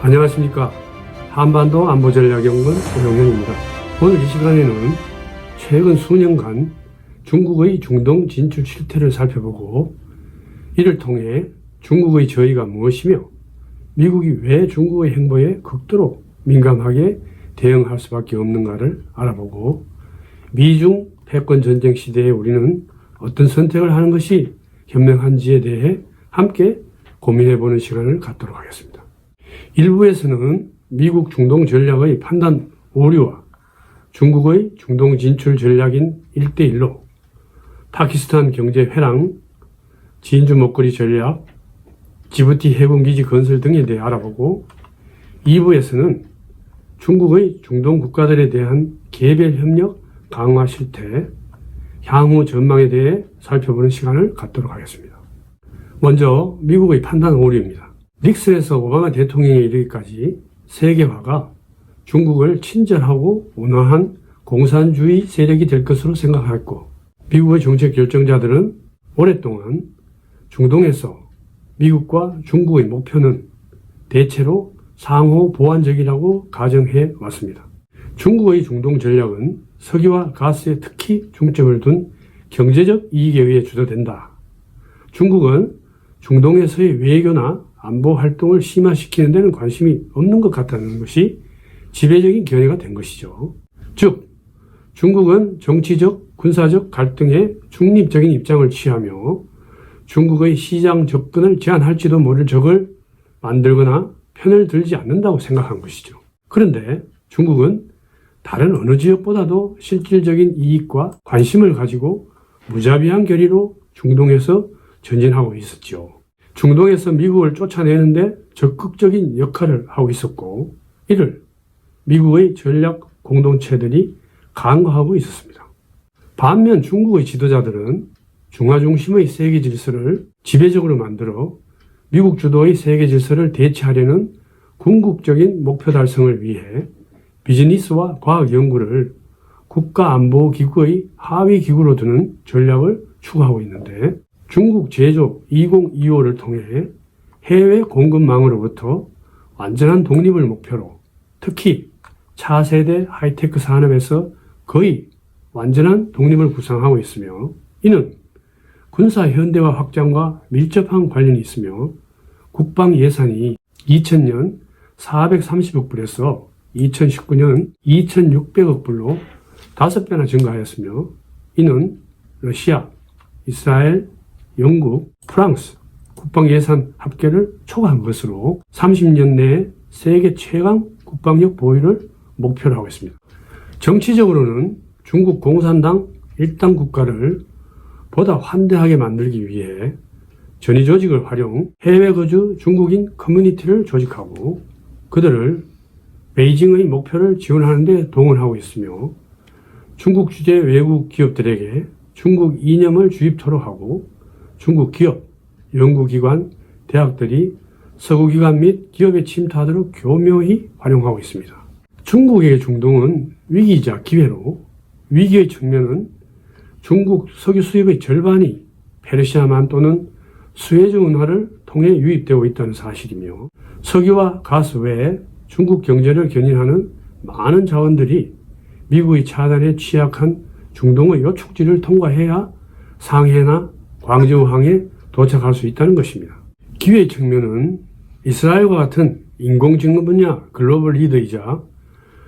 안녕하십니까. 한반도 안보전략연구원 오영현입니다. 오늘 이 시간에는 최근 수년간 중국의 중동 진출 실태를 살펴보고 이를 통해 중국의 저희가 무엇이며 미국이 왜 중국의 행보에 극도로 민감하게 대응할 수밖에 없는가를 알아보고 미중 패권전쟁 시대에 우리는 어떤 선택을 하는 것이 현명한지에 대해 함께 고민해보는 시간을 갖도록 하겠습니다. 일부에서는 미국 중동 전략의 판단 오류와 중국의 중동 진출 전략인 1대1로 파키스탄 경제 회랑, 진주 먹거리 전략, 지부티 해군기지 건설 등에 대해 알아보고 2부에서는 중국의 중동 국가들에 대한 개별 협력 강화 실태, 향후 전망에 대해 살펴보는 시간을 갖도록 하겠습니다. 먼저 미국의 판단 오류입니다. 닉슨에서 오바마 대통령에 이르기까지 세계화가 중국을 친절하고 온화한 공산주의 세력이 될 것으로 생각했고 미국의 정책 결정자들은 오랫동안 중동에서 미국과 중국의 목표는 대체로 상호 보완적이라고 가정해 왔습니다. 중국의 중동 전략은 석유와 가스에 특히 중점을 둔 경제적 이익에 의해 주도된다. 중국은 중동에서의 외교나 안보 활동을 심화시키는 데는 관심이 없는 것 같다는 것이 지배적인 견해가 된 것이죠. 즉, 중국은 정치적, 군사적 갈등에 중립적인 입장을 취하며 중국의 시장 접근을 제한할지도 모를 적을 만들거나 편을 들지 않는다고 생각한 것이죠. 그런데 중국은 다른 어느 지역보다도 실질적인 이익과 관심을 가지고 무자비한 결의로 중동에서 전진하고 있었죠. 중동에서 미국을 쫓아내는데 적극적인 역할을 하고 있었고 이를 미국의 전략 공동체들이 간과하고 있었습니다. 반면 중국의 지도자들은 중화 중심의 세계 질서를 지배적으로 만들어 미국 주도의 세계 질서를 대체하려는 궁극적인 목표 달성을 위해 비즈니스와 과학 연구를 국가안보기구의 하위 기구로 두는 전략을 추구하고 있는데 중국 제조 2025를 통해 해외 공급망으로부터 완전한 독립을 목표로 특히 차세대 하이테크 산업에서 거의 완전한 독립을 구상하고 있으며 이는 군사 현대화 확장과 밀접한 관련이 있으며 국방 예산이 2000년 430억 불에서 2019년 2600억 불로 5배나 증가하였으며 이는 러시아, 이스라엘, 영국, 프랑스 국방 예산 합계를 초과한 것으로 30년 내에 세계 최강 국방력 보유를 목표로 하고 있습니다. 정치적으로는 중국 공산당 일당 국가를 보다 환대하게 만들기 위해 전위 조직을 활용 해외 거주 중국인 커뮤니티를 조직하고 그들을 베이징의 목표를 지원하는 데 동원하고 있으며 중국 주재 외국 기업들에게 중국 이념을 주입토록 하고 중국 기업, 연구기관, 대학들이 서구기관 및 기업에 침투하도록 교묘히 활용하고 있습니다. 중국의 중동은 위기이자 기회로 위기의 측면은 중국 석유 수입의 절반이 페르시아만 또는 수에즈 운하를 통해 유입되고 있다는 사실이며 석유와 가스 외에 중국 경제를 견인하는 많은 자원들이 미국의 차단에 취약한 중동의 요축지를 통과해야 상해나 광저우항에 도착할 수 있다는 것입니다. 기회의 측면은 이스라엘과 같은 인공지능 분야 글로벌 리더이자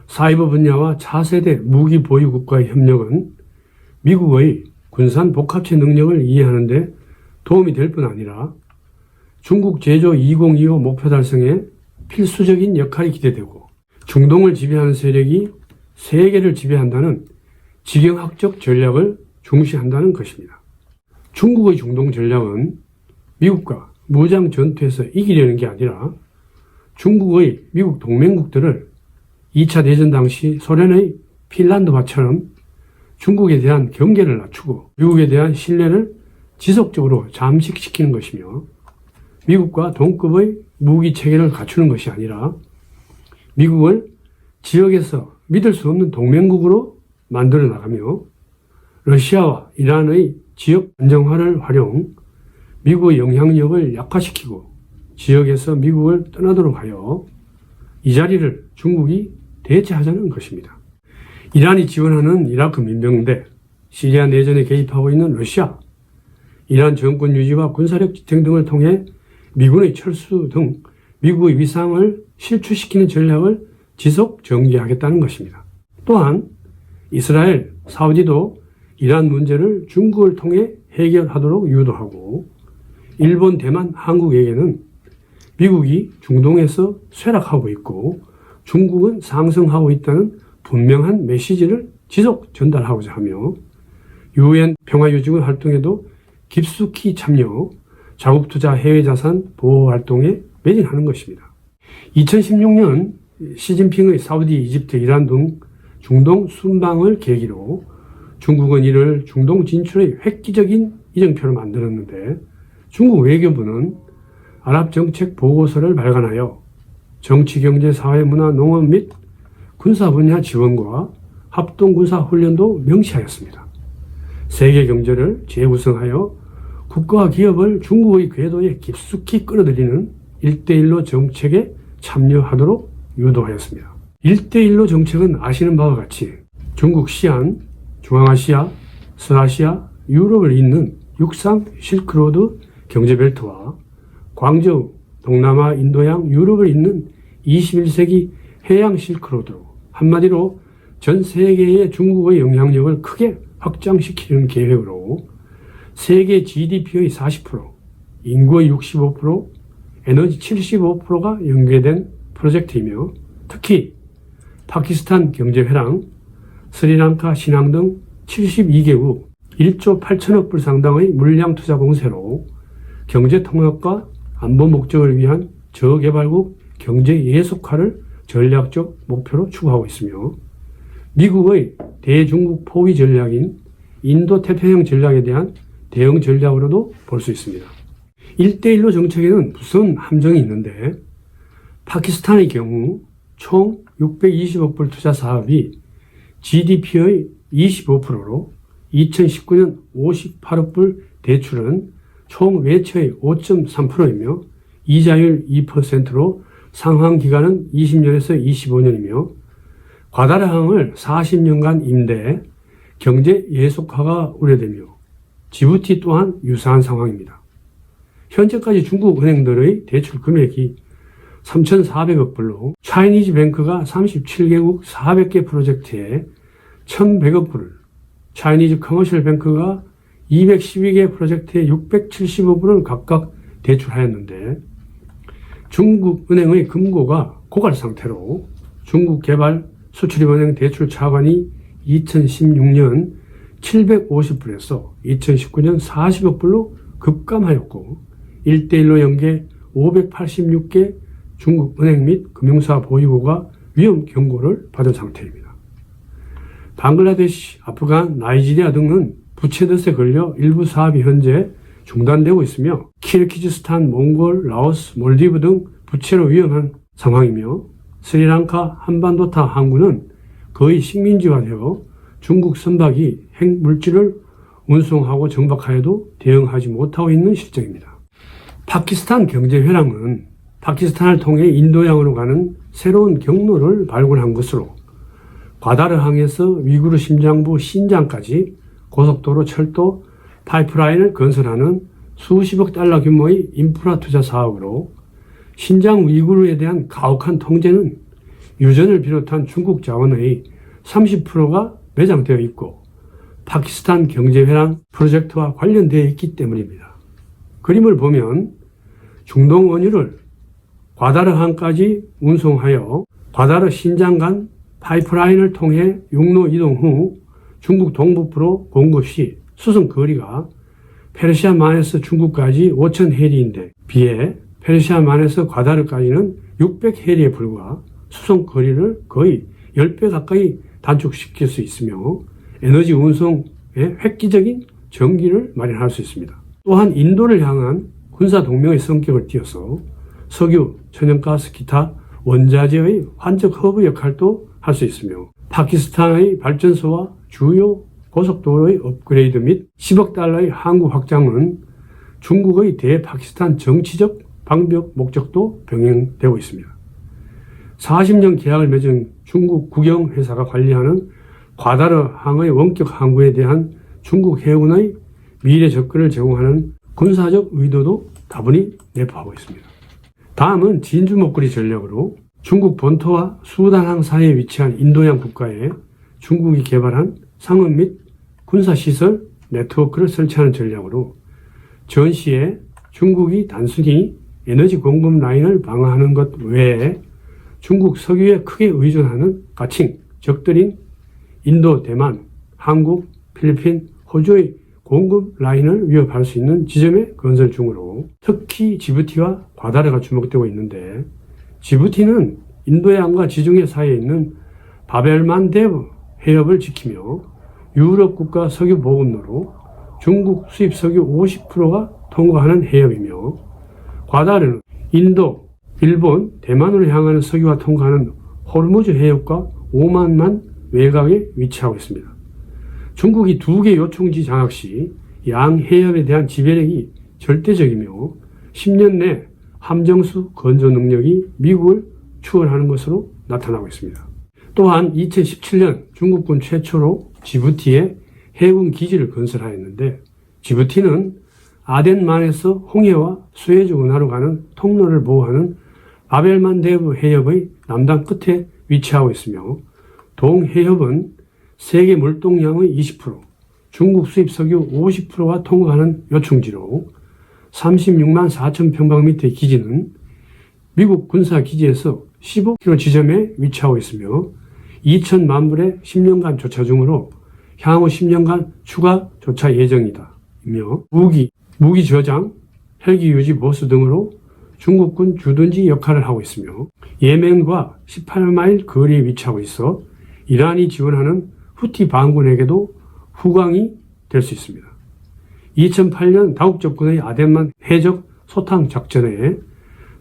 사이버 분야와 차세대 무기 보유 국가의 협력은 미국의 군산 복합체 능력을 이해하는 데 도움이 될 뿐 아니라 중국 제조 2025 목표 달성에 필수적인 역할이 기대되고 중동을 지배하는 세력이 세계를 지배한다는 지경학적 전략을 중시한다는 것입니다. 중국의 중동 전략은 미국과 무장 전투에서 이기려는 게 아니라 중국의 미국 동맹국들을 2차 대전 당시 소련의 핀란드화처럼 중국에 대한 경계를 낮추고 미국에 대한 신뢰를 지속적으로 잠식시키는 것이며 미국과 동급의 무기 체계를 갖추는 것이 아니라 미국을 지역에서 믿을 수 없는 동맹국으로 만들어 나가며 러시아와 이란의 지역 안정화를 활용 미국의 영향력을 약화시키고 지역에서 미국을 떠나도록 하여 이 자리를 중국이 대체하자는 것입니다. 이란이 지원하는 이라크 민병대, 시리아 내전에 개입하고 있는 러시아, 이란 정권 유지와 군사력 지탱 등을 통해 미군의 철수 등 미국의 위상을 실추시키는 전략을 지속 전개하겠다는 것입니다. 또한 이스라엘, 사우디도 이란 문제를 중국을 통해 해결하도록 유도하고 일본, 대만, 한국에게는 미국이 중동에서 쇠락하고 있고 중국은 상승하고 있다는 분명한 메시지를 지속 전달하고자 하며 UN 평화유지군 활동에도 깊숙이 참여, 자국 투자 해외 자산 보호 활동에 매진하는 것입니다. 2016년 시진핑의 사우디, 이집트, 이란 등 중동 순방을 계기로 중국은 이를 중동 진출의 획기적인 이정표로 만들었는데 중국 외교부는 아랍 정책 보고서를 발간하여 정치, 경제, 사회, 문화, 농업 및 군사 분야 지원과 합동 군사 훈련도 명시하였습니다. 세계 경제를 재구성하여 국가와 기업을 중국의 궤도에 깊숙이 끌어들이는 1대1로 정책에 참여하도록 유도하였습니다. 1대1로 정책은 아시는 바와 같이 중국 시안, 중앙아시아, 서아시아, 유럽을 잇는 육상 실크로드 경제벨트와 광저우, 동남아, 인도양, 유럽을 잇는 21세기 해양 실크로드로 한마디로 전 세계의 중국의 영향력을 크게 확장시키는 계획으로 세계 GDP의 40%, 인구의 65%, 에너지 75%가 연계된 프로젝트이며 특히 파키스탄 경제회랑, 스리랑카 신항 등 72개국 1조 8천억 불 상당의 물량 투자 공세로 경제 통합과 안보 목적을 위한 저개발국 경제 예속화를 전략적 목표로 추구하고 있으며 미국의 대중국 포위 전략인 인도 태평양 전략에 대한 대응 전략으로도 볼 수 있습니다. 1대1로 정책에는 무슨 함정이 있는데 파키스탄의 경우 총 620억 불 투자 사업이 GDP의 25%로 2019년 58억 불 대출은 총 외채의 5.3%이며 이자율 2%로 상환 기간은 20년에서 25년이며 과다르항을 40년간 임대, 경제 예속화가 우려되며 지부티 또한 유사한 상황입니다. 현재까지 중국 은행들의 대출 금액이 3,400억 불로 차이니즈 뱅크가 37개국 400개 프로젝트에 1,100억 불을, 차이니즈 커머셜 뱅크가 212개 프로젝트에 670억 불을 각각 대출하였는데 중국 은행의 금고가 고갈 상태로 중국 개발 수출입은행 대출 차관이 2016년 750불에서 2019년 40억 불로 급감하였고 1대1로 연계 586개 중국 은행 및 금융사 보유고가 위험 경고를 받은 상태입니다. 방글라데시, 아프간, 나이지리아 등은 부채덫에 걸려 일부 사업이 현재 중단되고 있으며 키르기즈스탄, 몽골, 라오스, 몰디브 등 부채로 위험한 상황이며 스리랑카, 한반도타 항구는 거의 식민지화되어 중국 선박이 핵물질을 운송하고 정박하여도 대응하지 못하고 있는 실정입니다. 파키스탄 경제회랑은 파키스탄을 통해 인도양으로 가는 새로운 경로를 발굴한 것으로 과다르항에서 위구르 심장부 신장까지 고속도로, 철도, 파이프라인을 건설하는 수십억 달러 규모의 인프라 투자 사업으로 신장 위구르에 대한 가혹한 통제는 유전을 비롯한 중국 자원의 30%가 매장되어 있고 파키스탄 경제회랑 프로젝트와 관련되어 있기 때문입니다. 그림을 보면 중동 원유를 과다르항까지 운송하여 과다르 신장 간 파이프라인을 통해 육로 이동 후 중국 동북부로 공급 시 수송 거리가 페르시아만에서 중국까지 5,000해리인데 비해 페르시아만에서 과다르까지는 600해리에 불과 수송 거리를 거의 10배 가까이 단축시킬 수 있으며 에너지 운송에 획기적인 전기를 마련할 수 있습니다. 또한 인도를 향한 군사 동맹의 성격을 띠어서 석유, 천연가스, 기타 원자재의 환적 허브 역할도 할 수 있으며 파키스탄의 발전소와 주요 고속도로의 업그레이드 및 10억 달러의 항구 확장은 중국의 대파키스탄 정치적 방벽 목적도 병행되고 있습니다. 40년 계약을 맺은 중국 국영회사가 관리하는 과다르 항의 원격 항구에 대한 중국 해군의 미래 접근을 제공하는 군사적 의도도 다분히 내포하고 있습니다. 다음은 진주 목걸이 전략으로 중국 본토와 수단항 사이에 위치한 인도양 국가에 중국이 개발한 상업 및 군사시설 네트워크를 설치하는 전략으로 전시에 중국이 단순히 에너지 공급 라인을 방어하는 것 외에 중국 석유에 크게 의존하는 가칭, 적들인 인도, 대만, 한국, 필리핀, 호주의 공급 라인을 위협할 수 있는 지점에 건설 중으로 특히 지부티와 과다르가 주목되고 있는데, 지부티는 인도양과 지중해 사이에 있는 바벨만데브 해협을 지키며 유럽 국가 석유 보급로로 중국 수입 석유 50%가 통과하는 해협이며, 과다르는 인도, 일본, 대만으로 향하는 석유가 통과하는 호르무즈 해협과 오만만 외곽에 위치하고 있습니다. 중국이 2개 요충지 장악 시 양 해협에 대한 지배력이 절대적이며 10년 내 함정수 건조 능력이 미국을 추월하는 것으로 나타나고 있습니다. 또한 2017년 중국군 최초로 지부티에 해군 기지를 건설하였는데, 지부티는 아덴만에서 홍해와 수에즈 운하로 가는 통로를 보호하는 바벨만데브 해협의 남단 끝에 위치하고 있으며, 동해협은 세계 물동량의 20%, 중국 수입 석유 50%가 통과하는 요충지로 36만 4천 평방미터의 기지는 미국 군사기지에서 15km 지점에 위치하고 있으며 2천만 불의 10년간 조차 중으로 향후 10년간 추가 조차 예정이다. 이며 무기 저장, 헬기 유지 보수 등으로 중국군 주둔지 역할을 하고 있으며 예멘과 18마일 거리에 위치하고 있어 이란이 지원하는 후티 반군에게도 후광이 될 수 있습니다. 2008년 다국 접근의 아덴만 해적 소탕 작전에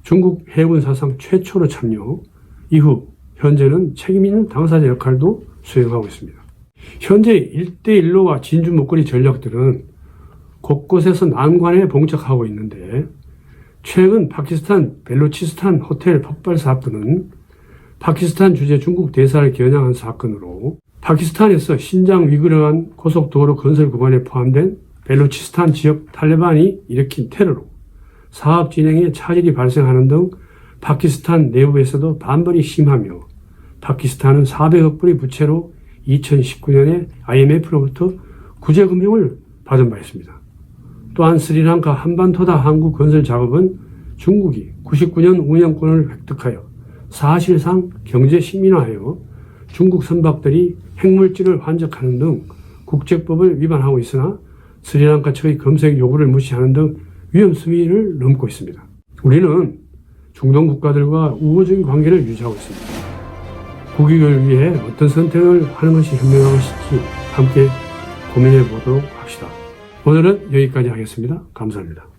중국 해군 사상 최초로 참여, 이후 현재는 책임 있는 당사자 역할도 수행하고 있습니다. 현재 1대1로와 진주 목걸이 전략들은 곳곳에서 난관에 봉착하고 있는데, 최근 파키스탄 벨루치스탄 호텔 폭발 사건은 파키스탄 주재 중국 대사를 겨냥한 사건으로 파키스탄에서 신장 위그르한 고속도로 건설 구간에 포함된 벨루치스탄 지역 탈레반이 일으킨 테러로 사업 진행에 차질이 발생하는 등 파키스탄 내부에서도 반발이 심하며, 파키스탄은 400억 불의 부채로 2019년에 IMF로부터 구제금융을 받은 바 있습니다. 또한 스리랑카 한반토다 항구 건설 작업은 중국이 99년 운영권을 획득하여 사실상 경제 식민화하여 중국 선박들이 핵물질을 환적하는 등 국제법을 위반하고 있으나 스리랑카 측의 검색 요구를 무시하는 등 위험 수위를 넘고 있습니다. 우리는 중동 국가들과 우호적인 관계를 유지하고 있습니다. 국익을 위해 어떤 선택을 하는 것이 현명한 것인지 함께 고민해 보도록 합시다. 오늘은 여기까지 하겠습니다. 감사합니다.